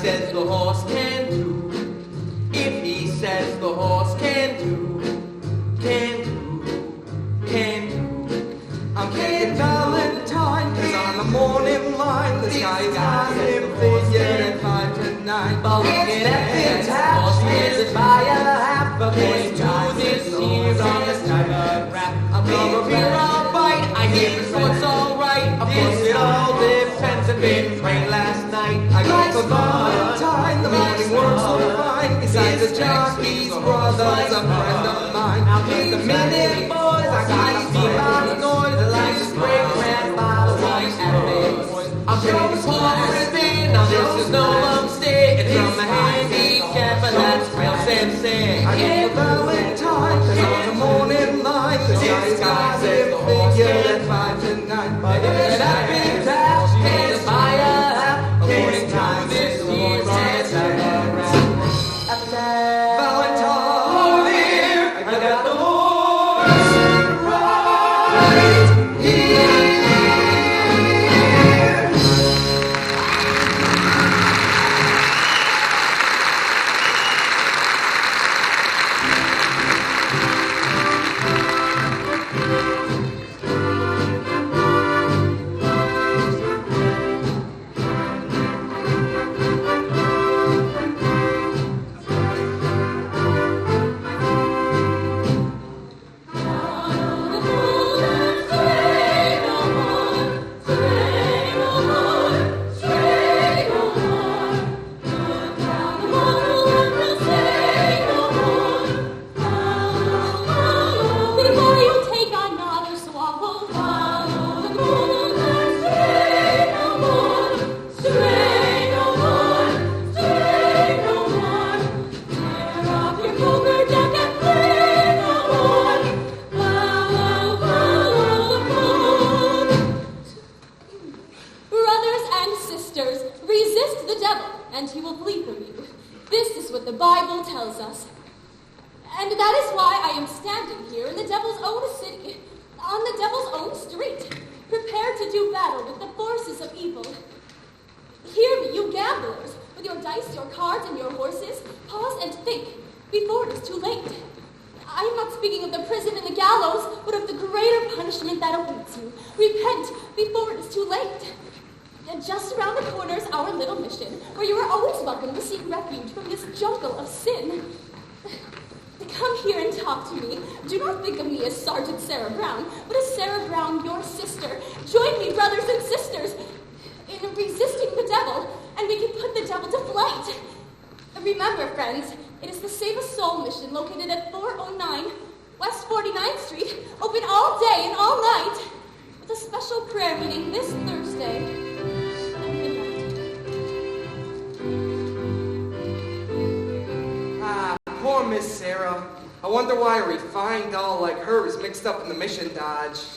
says the horse can do, if he says the horse can do, I'm King Valentine, 'cause on the morning line, the sky's got him figured at 5 to 9. But looking at the horse is by a half, according to this here on the sky rap. I'm gonna be alright, I hear the sport's alright. Of course it all depends if it rained last night. I go for Valentine, the morning works so fine. Besides the jockey's brother's a friend of mine. Now just a minute, boys, I gotta see my noise. Like a great grandfather was at boys. I'm going to pour and spin, now this is no lump-stick. It's from a handicap, and that's real sensei. I go for Valentine, 'cause on the morning line, the sky's got him figured at 5 to 9. But if that big task is by a half, according to this year's Valentine, here, I got the horse right here.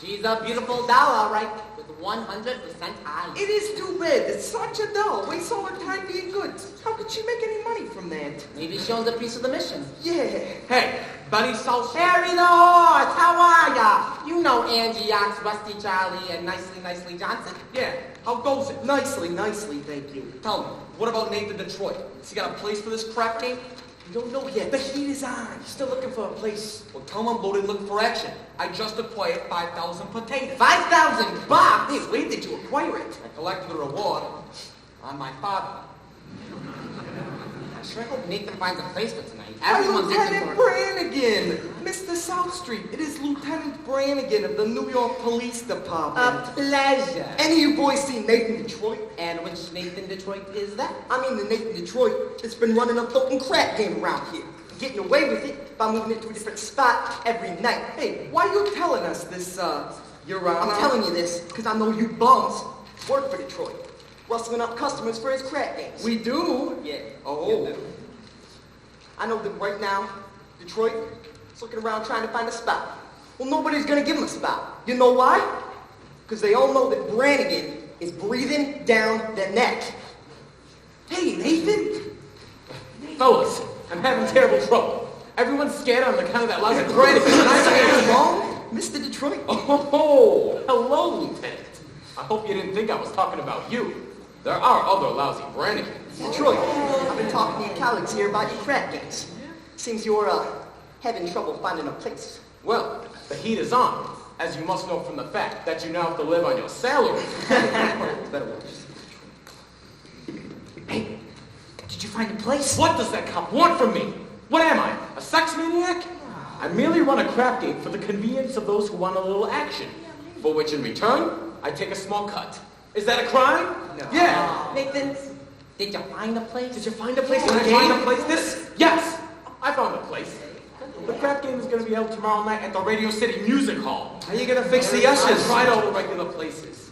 She's a beautiful doll, all right, with 100% eyes. It is too bad. It's such a doll. Wastes all her time being good. How could she make any money from that? Maybe she owns a piece of the mission. Yeah. Hey, Buddy South. Harry the Horse, how are ya? You know Angie Ox, Rusty Charlie, and Nicely Johnson. Yeah, how goes it? Nicely, thank you. Tell me, what about Nathan Detroit? Has he got a place for this crap game? We don't know yet. The heat is on. Still looking for a place. Well, tell him I'm loaded looking for action. I just acquired 5,000 potatoes. 5,000 bucks? Hey, where did you acquire it? I collected the reward on my father. I sure hope Nathan finds a place for tonight. Everyone's Lieutenant Brannigan! Mr. South Street, it is Lieutenant Brannigan of the New York Police Department. A pleasure. Any of you boys seen Nathan Detroit? And which Nathan Detroit is that? I mean the Nathan Detroit that's been running a floating crack game around here. Getting away with it by moving it to a different spot every night. Hey, why are you telling us this, Your Honor? I'm telling you this because I know you bums work for Detroit. Rustling up customers for his crack games. We do? Yeah. Oh. I know that right now, Detroit is looking around trying to find a spot. Well, nobody's going to give him a spot. You know why? Because they all know that Brannigan is breathing down their neck. Hey, Nathan. Fellas, I'm having terrible trouble. Everyone's scared on account of that lousy Brannigan. What's wrong, Mr. Detroit? Oh, hello, Lieutenant. I hope you didn't think I was talking about you. There are other lousy branding. Detroit, I've been talking to your colleagues here about your crack games. Seems you're, having trouble finding a place. Well, the heat is on, as you must know from the fact that you now have to live on your salary. Better watch. Hey, did you find a place? What does that cop want from me? What am I, a sex maniac? I merely run a crap game for the convenience of those who want a little action, for which in return, I take a small cut. Is that a crime? No. Yeah. Nathan, did you find a place? Did you find a place in Did the I game? find a place? Yes, I found a place. The crap game is going to be held tomorrow night at the Radio City Music Hall. How you gonna fix the I ushers? tried all the regular places.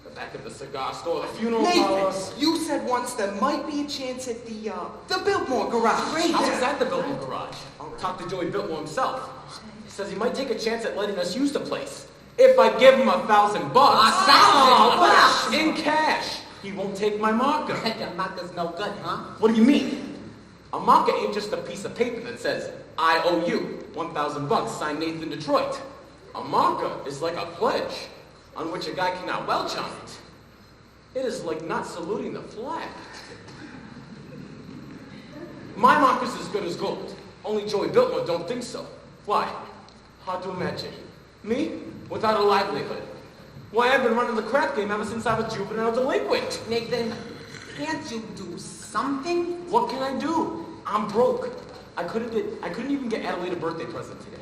The back of the cigar store, the funeral parlor. Nathan, you said once there might be a chance at the Biltmore garage. I was at the Biltmore garage. Talked to Joey Biltmore himself. He says he might take a chance at letting us use the place. If I give him $1,000. $1,000? In cash. He won't take my marker. Your marker's no good, huh? What do you mean? A marker ain't just a piece of paper that says, I owe you $1,000, signed Nathan Detroit. A marker is like a pledge on which a guy cannot welch on it. It is like not saluting the flag. My marker's as good as gold. Only Joey Biltmore don't think so. Why? Hard to imagine. Me? Without a livelihood. Why, I've been running the crap game ever since I was juvenile delinquent. Nathan, can't you do something? What can I do? I'm broke. I couldn't even get Adelaide a birthday present today.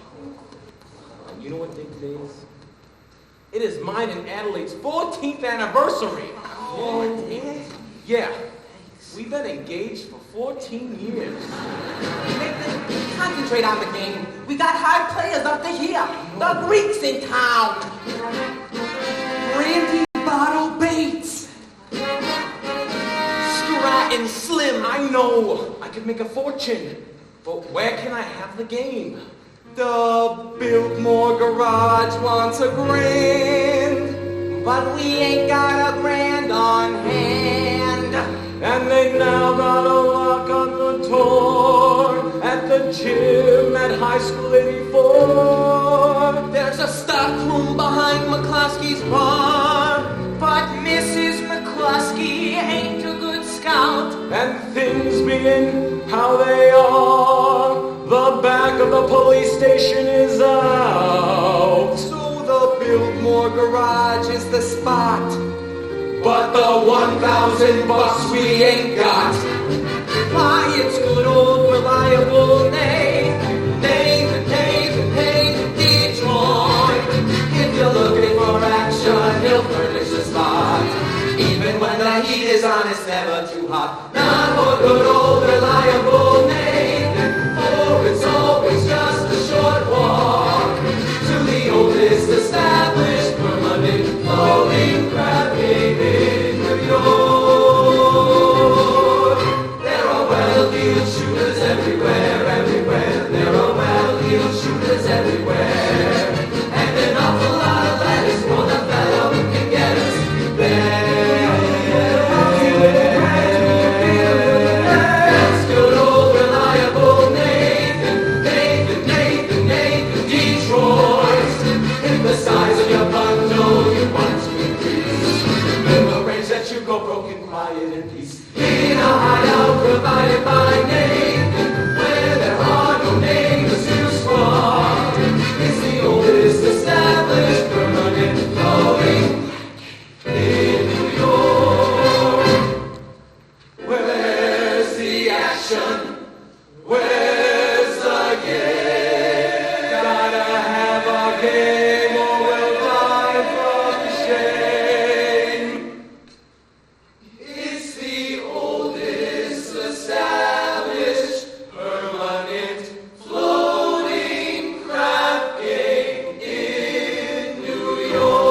And you know what day today is? It is mine and Adelaide's 14th anniversary. Yeah. We've been engaged for 14 years. Nathan, concentrate on the game. We got high players up to here. The Greeks in town. Randy Bottle Bates. Stratton Slim. I know. I could make a fortune. But where can I have the game? The Biltmore garage wants a grand. But we ain't got a grand on hand. And they now got a lock on the door at the gym at High School 84. There's a stock room behind McCloskey's bar. But Mrs. McCluskey ain't a good scout. And things being how they are, the back of the police station is out. So the Biltmore garage is the spot. But the $1,000 we ain't got. Why, it's good old reliable Nathan Detroit. If you're looking for action, he'll furnish the spot. Even when the heat is on, it's never too hot. Not for good old reliable Nathan, for it's always just a short walk to the oldest established permanent floating crab game in New York. There are well-heeled shooters everywhere. There are well-heeled shooters everywhere. And an awful lot of that is for the fellow who can get us there. That's good old reliable Nathan Detroit. If the size of your bundle you want to increase, we'll arrange that you go broken, quiet, and peace. In a hideout provided by Nathan, where there are no neighbors to squawk. It's the oldest established permanent floating in New York. Where's the action? Where's the game? Gotta have a game or we'll die from shame. It's the oldest established permanent floating crab game in New York.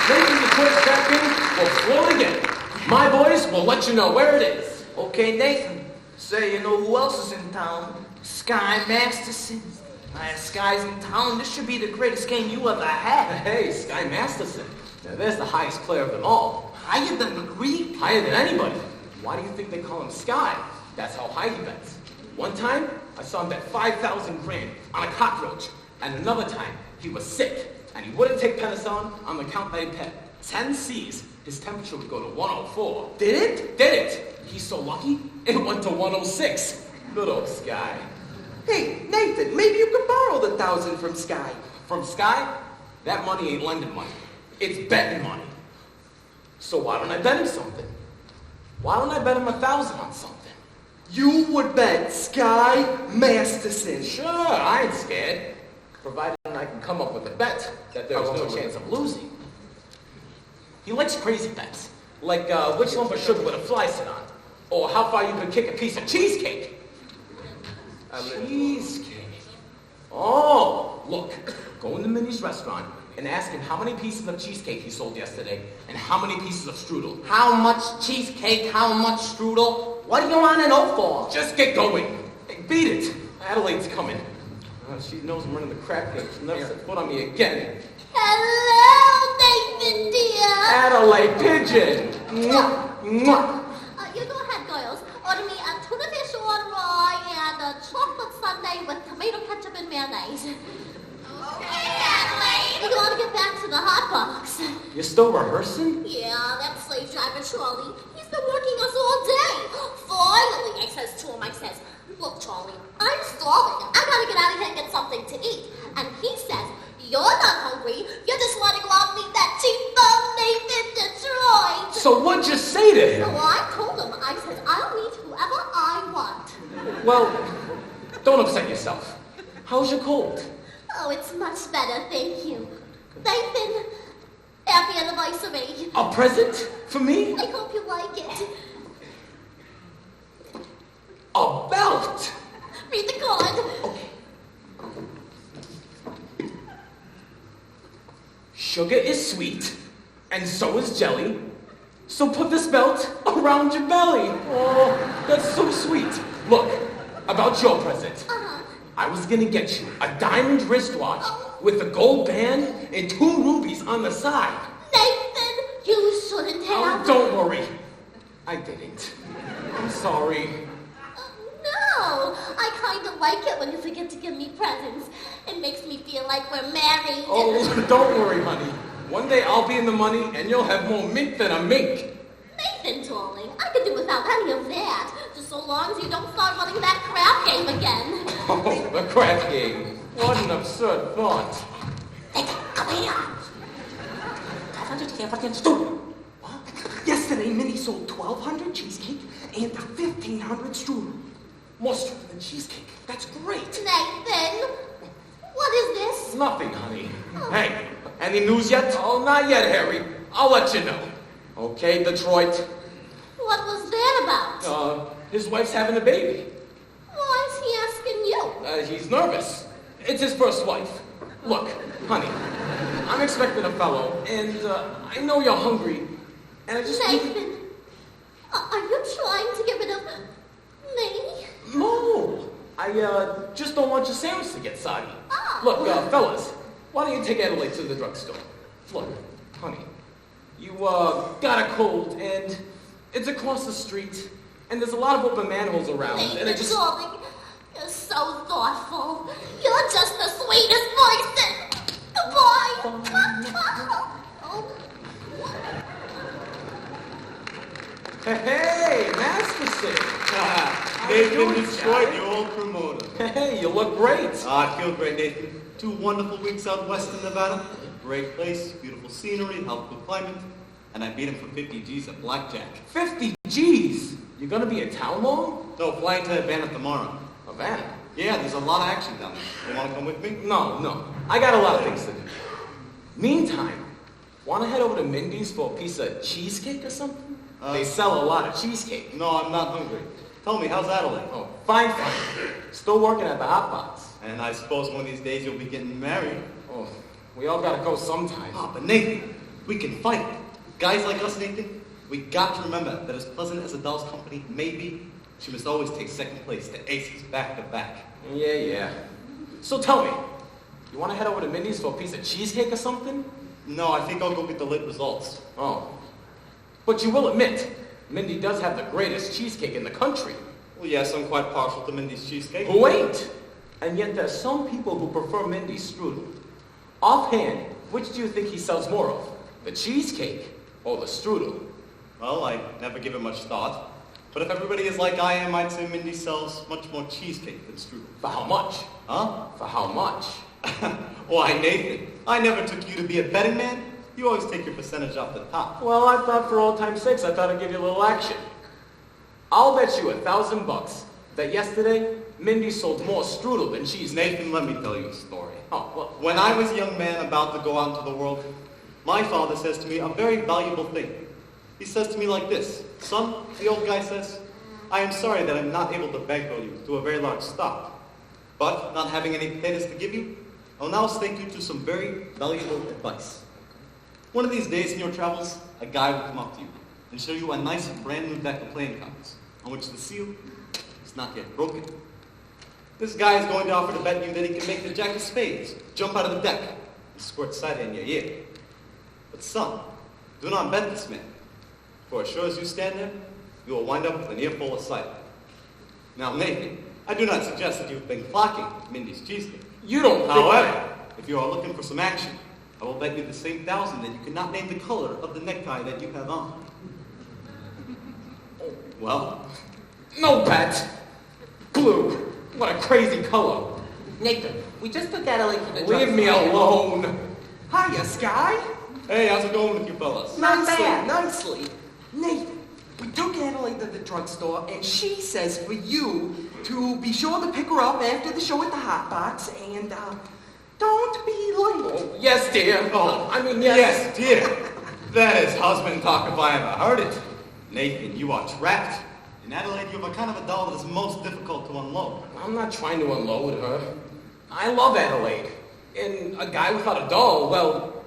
Nathan Detroit's crap game will float again. My boys will let you know where it is. Okay, Nathan. Say, you know who else is in town? Sky Masterson. Sky's in town. This should be the greatest game you ever had. Hey, Sky Masterson. Now, there's the highest player of them all. Higher than the Greek? Higher than anybody. Why do you think they call him Sky? That's how high he bets. One time, I saw him bet 5,000 grand on a cockroach. And another time, he was sick, and he wouldn't take penicillin on the count that he bet 10 C's. His temperature would go to 104. Did it? Did it? He's so lucky, it went to 106. Good old Sky. Hey, Nathan, maybe you could borrow the 1,000 from Sky. From Sky, that money ain't lending money. It's betting money. So why don't I bet him something? Why don't I bet him 1,000 on something? You would bet Sky Masterson. Sure, I ain't scared. Provided I can come up with a bet that there's no chance of losing. He likes crazy bets, like which lump of sugar would a fly sit on, or how far you could kick a piece of cheesecake. Cheesecake. Oh, look, go into Minnie's restaurant and ask him how many pieces of cheesecake he sold yesterday and how many pieces of strudel. How much cheesecake, how much strudel? What do you want to know for? Just get going. Hey, beat it. Adelaide's coming. She knows I'm running the crap game. She'll never set foot on me again. Hello, Nathan dear. Adelaide, pigeon. Mwah, mwah. You go ahead, girls. Order me a tuna fish on rye and a chocolate sundae with tomato ketchup and mayonnaise. Okay, Adelaide. You want to get back to the hot box? You're still rehearsing? Yeah, that slave driver Charlie. He's been working us all day. Finally, I says to him, I says, look, Charlie, I'm starving. I gotta get out of here and get something to eat. And he says, you're not hungry. You're just wanting to go out and eat that cheap bum Nathan Detroit. So what'd you say to him? Well, I told him, I said, I'll meet whoever I want. Well, don't upset yourself. How's your cold? Oh, it's much better, thank you. Nathan, happy anniversary. A present for me? I hope you like it. A belt? Read the card. Okay. Sugar is sweet, and so is jelly. So put this belt around your belly. Oh, that's so sweet. Look, about your present. I was gonna get you a diamond wristwatch with a gold band and 2 rubies on the side. Nathan, you shouldn't have. Oh, don't worry. I didn't. I'm sorry. No, I kind of like it when you forget to give me presents. It makes me feel like we're married. Oh, don't worry, honey. One day I'll be in the money and you'll have more mint than a mink. Nathan, darling, I could do without any of that. Just so long as you don't start running that crap game again. Oh, the crap game. What an absurd thought. Nathan, come here. 500 here for the strudel. What? Yesterday, Minnie sold 1,200 cheesecake and 1,500 strudel. More strudel than cheesecake. That's great. Nathan, what is this? Nothing, honey. Hey, any news yet? Oh, not yet, Harry. I'll let you know. Okay, Detroit. What was that about? His wife's having a baby. Why is he asking you? He's nervous. It's his first wife. Look, honey, I'm expecting a fellow, and I know you're hungry, and I just... Nathan, are you trying to get rid of me? No, I just don't want your sandwich to get soggy. Oh. Look, fellas, why don't you take Adelaide to the drugstore? Look, honey, you got a cold, and it's across the street, and there's a lot of open manholes around, and I Nathan, just... darling, you're so thoughtful. You're just the sweetest person. Goodbye. Oh. Hey, Masterson! Nathan Detroit, your old promoter. Hey, you look great. I feel great, Nathan. 2 wonderful weeks out west in Nevada. Great place, beautiful scenery, helpful climate. And I beat him for 50 G's at blackjack. 50 G's? You're gonna be in town long? No, flying to Havana tomorrow. Havana? Yeah, there's a lot of action down there. You want to come with me? No. I got a lot of things to do. Meantime, wanna head over to Mindy's for a piece of cheesecake or something? They sell a lot of cheesecake. No, I'm not hungry. Tell me, how's Adelaide? Oh, fine. Still working at the hot box. And I suppose one of these days you'll be getting married. Oh, we all gotta go sometime. Ah, but Nathan, we can fight. Guys like us, Nathan, we got to remember that as pleasant as a doll's company may be, she must always take second place to aces back to back. Yeah. So tell me, you wanna head over to Mindy's for a piece of cheesecake or something? No, I think I'll go get the late results. Oh. But you will admit, Mindy does have the greatest cheesecake in the country. Well, yes, I'm quite partial to Mindy's cheesecake. Who ain't? And yet there's some people who prefer Mindy's strudel. Offhand, which do you think he sells more of? The cheesecake or the strudel? Well, I never give it much thought. But if everybody is like I am, I'd say Mindy sells much more cheesecake than strudel. For how much? Huh? For how much? Why, Nathan, I never took you to be a betting man. You always take your percentage off the top. Well, I thought for old time's sakes, I thought I'd give you a little action. I'll bet you $1,000 that yesterday, Mindy sold more strudel than cheesecake. Nathan, let me tell you a story. Oh, well, When I was a young man about to go out into the world, my father says to me a very valuable thing. He says to me like this, "Son," the old guy says, "I am sorry that I'm not able to bankroll you to a very large stock. But not having any potatoes to give you, I'll now stake you to some very valuable advice. One of these days in your travels, a guy will come up to you and show you a nice brand new deck of playing cards on which the seal is not yet broken. This guy is going to offer to bet you that he can make the jack of spades jump out of the deck and squirt cider in your ear. But son, do not bet this man, for as sure as you stand there, you will wind up with an earful of cider." Now, Nathan, I do not suggest that you've been clocking Mindy's cheesecake. you don't think However, if you are looking for some action, I will bet you the same 1,000 that you cannot name the color of the necktie that you have on. Well, No bet. Blue. What a crazy color. Nathan, we just took Adelaide to the Leave me alone. Hiya, Sky. hey, how's it going with you fellas? Not Nicely, bad. nicely. Nathan, we took Adelaide to the drugstore, and she says for you to be sure to pick her up after the show at the Hot Box, and don't be late. Yes, dear. Oh, I mean, yes. Yes, dear. That is husband talk if I ever heard it. Nathan, you are trapped. In Adelaide, you have a kind of a doll that is most difficult to unload. I'm not trying to unload her. I love Adelaide. And a guy without a doll, well,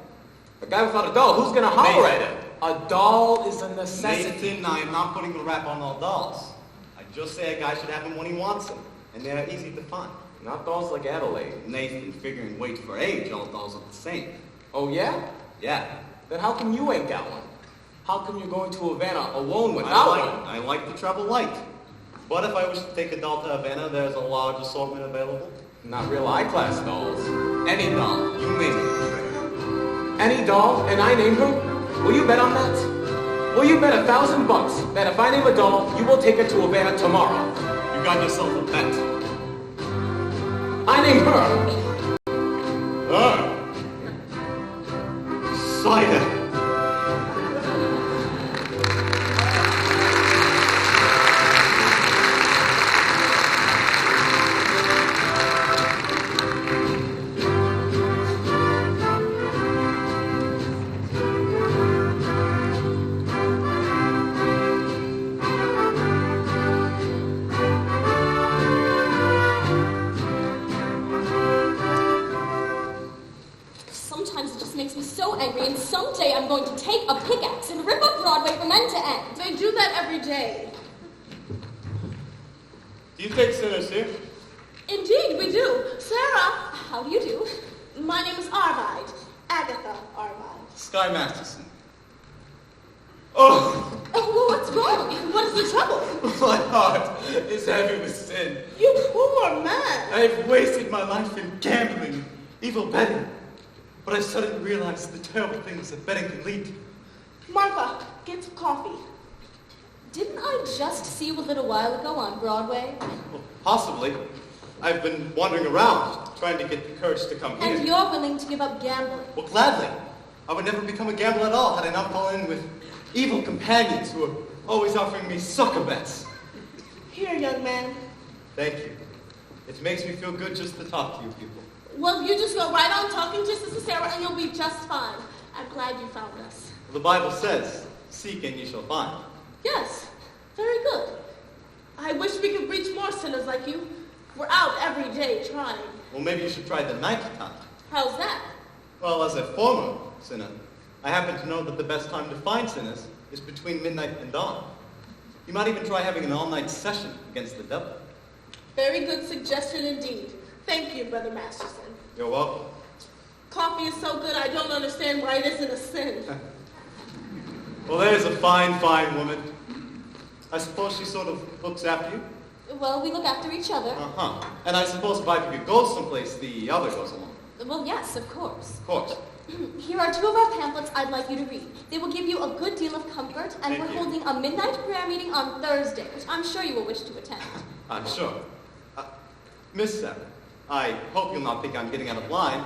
a guy without a doll, who's gonna holler at him? A doll is a necessity. Nathan, I am not putting the rap on all dolls. I just say a guy should have them when he wants them, and they are easy to find. Not dolls like Adelaide. Nathan, figuring weight for age, all dolls are the same. Oh, yeah? Yeah. Then how come you ain't got one? How come you're going to Havana alone without one? I like to travel light. But if I wish to take a doll to Havana, there's a large assortment available. Not real high-class dolls. Any doll, you name it. Any doll, and I name her? Will you bet on that? Will you bet $1,000 that if I name a doll, you will take her to Havana tomorrow? You got yourself a bet. I name her. Cider. Sometimes it just makes me so angry, and someday I'm going to take a pickaxe and rip up Broadway from end to end. They do that every day. Do you take sinners here? Indeed, we do. Sarah, How do you do? my name is Arvide. Agatha Arvide. Sky Masterson. Oh, Oh, well, what's wrong? What is the trouble? my heart is heavy with sin. You poor man. I've wasted my life in gambling, evil betting. But I suddenly realized the terrible things that betting can lead to. Martha, get some coffee. Didn't I just see you a little while ago on Broadway? Well, possibly. I've been wandering around, trying to get the courage to come here. And you're willing to give up gambling? Well, gladly. I would never become a gambler at all had I not fallen in with evil companions who are always offering me sucker bets. Here, young man. Thank you. It makes me feel good just to talk to you people. Well, you just go right on talking to Sister Sarah and you'll be just fine. I'm glad you found us. The Bible says, "Seek and ye shall find." Yes, very good. I wish we could reach more sinners like you. We're out every day trying. Well, maybe you should try the night time. How's that? Well, as a former sinner, I happen to know that the best time to find sinners is between midnight and dawn. You might even try having an all-night session against the devil. Very good suggestion indeed. Thank you, Brother Masterson. You're welcome. Coffee is so good, I don't understand why it isn't a sin. Well, there's a fine, fine woman. I suppose she sort of looks after you? Well, we look after each other. Uh-huh. And I suppose if I could go someplace, the other goes along. Well, yes, of course. Of course. Here are 2 of our pamphlets I'd like you to read. They will give you a good deal of comfort, and Thank we're you. holding a midnight prayer meeting on Thursday, which I'm sure you will wish to attend. I'm sure. Miss Sarah, I hope you'll not think I'm getting out of line,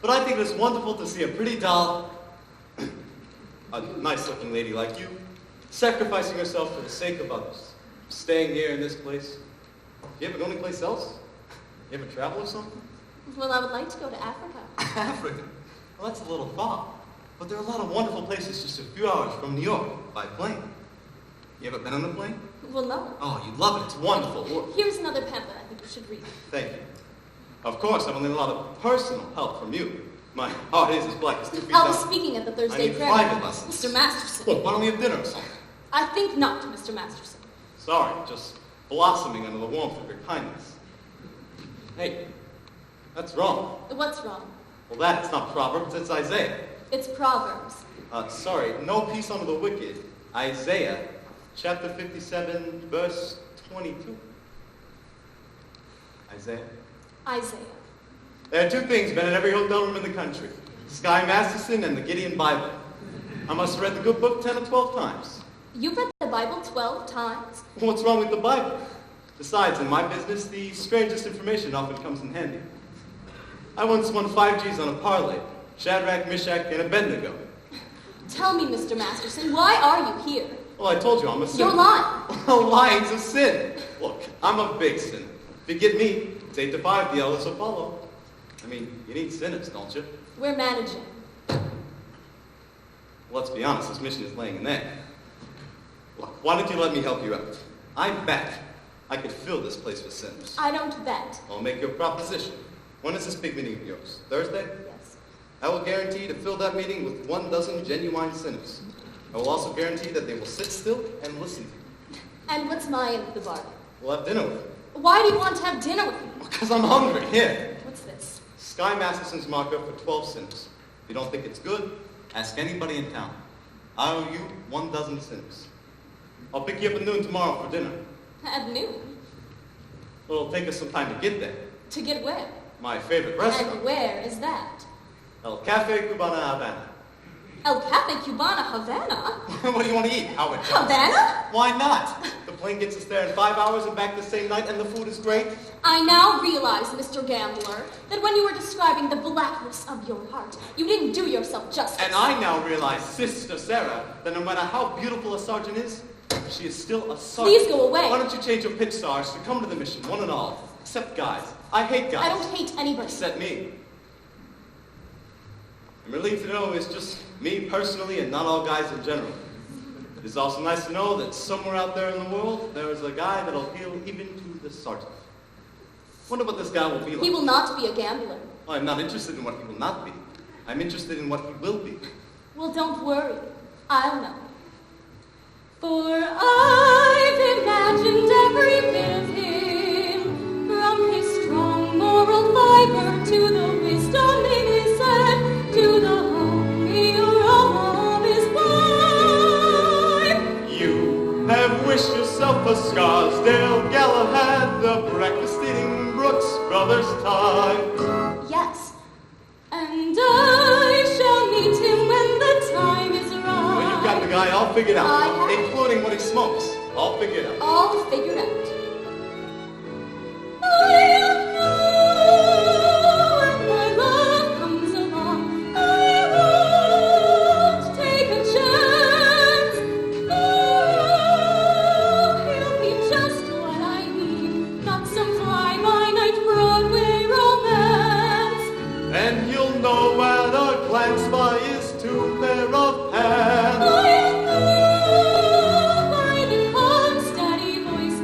but I think it is wonderful to see a pretty doll, a nice-looking lady like you, sacrificing herself for the sake of others, staying here in this place. Do you ever go anyplace else? You ever travel or something? Well, I would like to go to Africa. Africa? Well, that's a little far, but there are a lot of wonderful places just a few hours from New York by plane. You ever been on a plane? Well, no. Oh, you'd love it. It's wonderful. Here's another pamphlet I think you should read. Thank you. Of course, I've only a lot of personal help from you. My heart is as black as 2 feet I down. was speaking at the I Thursday need prayer private meeting. lessons. Mr. Masterson. Look, why don't we have dinner or something? I think not, Mr. Masterson. Sorry, just blossoming under the warmth of your kindness. Hey, that's wrong. What's wrong? Well, it's not Proverbs, it's Isaiah. It's Proverbs. Sorry, no peace under the wicked. Isaiah, chapter 57, verse 22. Isaiah. Isaiah. There are 2 things been in every hotel room in the country. Sky Masterson and the Gideon Bible. I must have read the good book 10 or 12 times. You've read the Bible 12 times? What's wrong with the Bible? Besides, in my business, the strangest information often comes in handy. I once won 5 G's on a parlay. Shadrach, Meshach, and Abednego. Tell me, Mr. Masterson, why are you here? Well, I told you I'm a sinner. You're lying. Well, lying's a sin. Look, I'm a big sinner. If you get me, it's 8 to 5, the others will follow. I mean, you need sinners, don't you? We're managing. Well, let's be honest, this mission is laying an egg. Look, why don't you let me help you out? I bet I could fill this place with sinners. I don't bet. I'll make your proposition. When is this big meeting of yours? Thursday? Yes. I will guarantee to fill that meeting with 12 genuine sinners. I will also guarantee that they will sit still and listen to you. And what's my end of the bargain? We'll have dinner with you. Why do you want to have dinner with me? Because I'm hungry. Here. What's this? Sky Masterson's marker for 12 sinners. If you don't think it's good, ask anybody in town. I owe you 12 sinners. I'll pick you up at noon tomorrow for dinner. At noon? Well, it'll take us some time to get there. To get where? My favorite restaurant. And where is that? El Cafe Cubana Havana. El Cafe Cubana Havana? What do you want to eat, Howard Johnson? Havana? Why not? The plane gets us there in 5 hours and back the same night, and the food is great. I now realize, Mr. Gambler, that when you were describing the blackness of your heart, you didn't do yourself justice. And I now realize, Sister Sarah, that no matter how beautiful a sergeant is, she is still a sergeant. Please go away. Why don't you change your pitch, Sarge, to come to the mission, one and all? Except guys. I hate guys. I don't hate anybody. Except me. I'm relieved to know it's just me personally and not all guys in general. It is also nice to know that somewhere out there in the world, there is a guy that'll appeal even to the sergeant. Wonder what this guy will be like. He will not be a gambler. Well, I'm not interested in what he will not be. I'm interested in what he will be. Well, don't worry. I'll know. For I've imagined every bit of him, from his strong moral fiber to the wisdom in his head, to the homey aroma of his wife. You have wished yourself a Scarsdale Galahad, the breakfast-eating Brooks Brothers type. Yes, and I shall meet him when the time is right. Well, you've got the guy all figured out, I have. including what he smokes. All figured out. All figured out. I'll know when my love comes along. I won't take a chance. Oh, he'll be just what I need. Not some fly-by-night Broadway romance. And you'll know at a glance by his 2 pair of hands. I'll know by the calm, steady voice.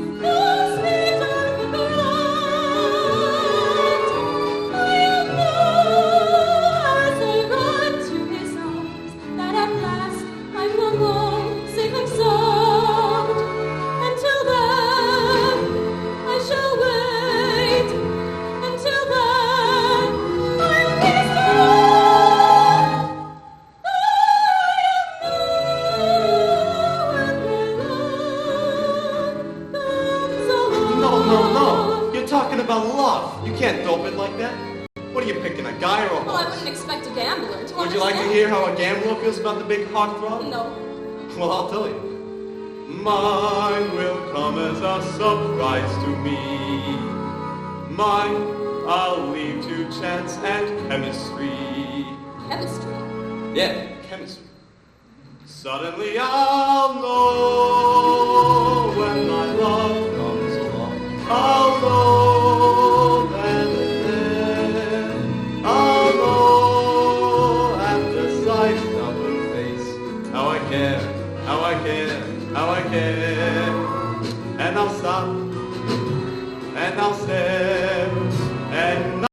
You can't dope it like that. What are you picking, a guy or a Well, I horse? wouldn't expect a gambler to Would you like to understand. hear how a gambler feels about the big heart throb? No. Well, I'll tell you. Mine will come as a surprise to me. Mine, I'll leave to chance and chemistry. Chemistry. Yeah, chemistry. Suddenly I'll know when my love comes along. I'll know then and there. I'll know at the sight of her face how I care, how I care, how I care. And I'll stop and I'll stare.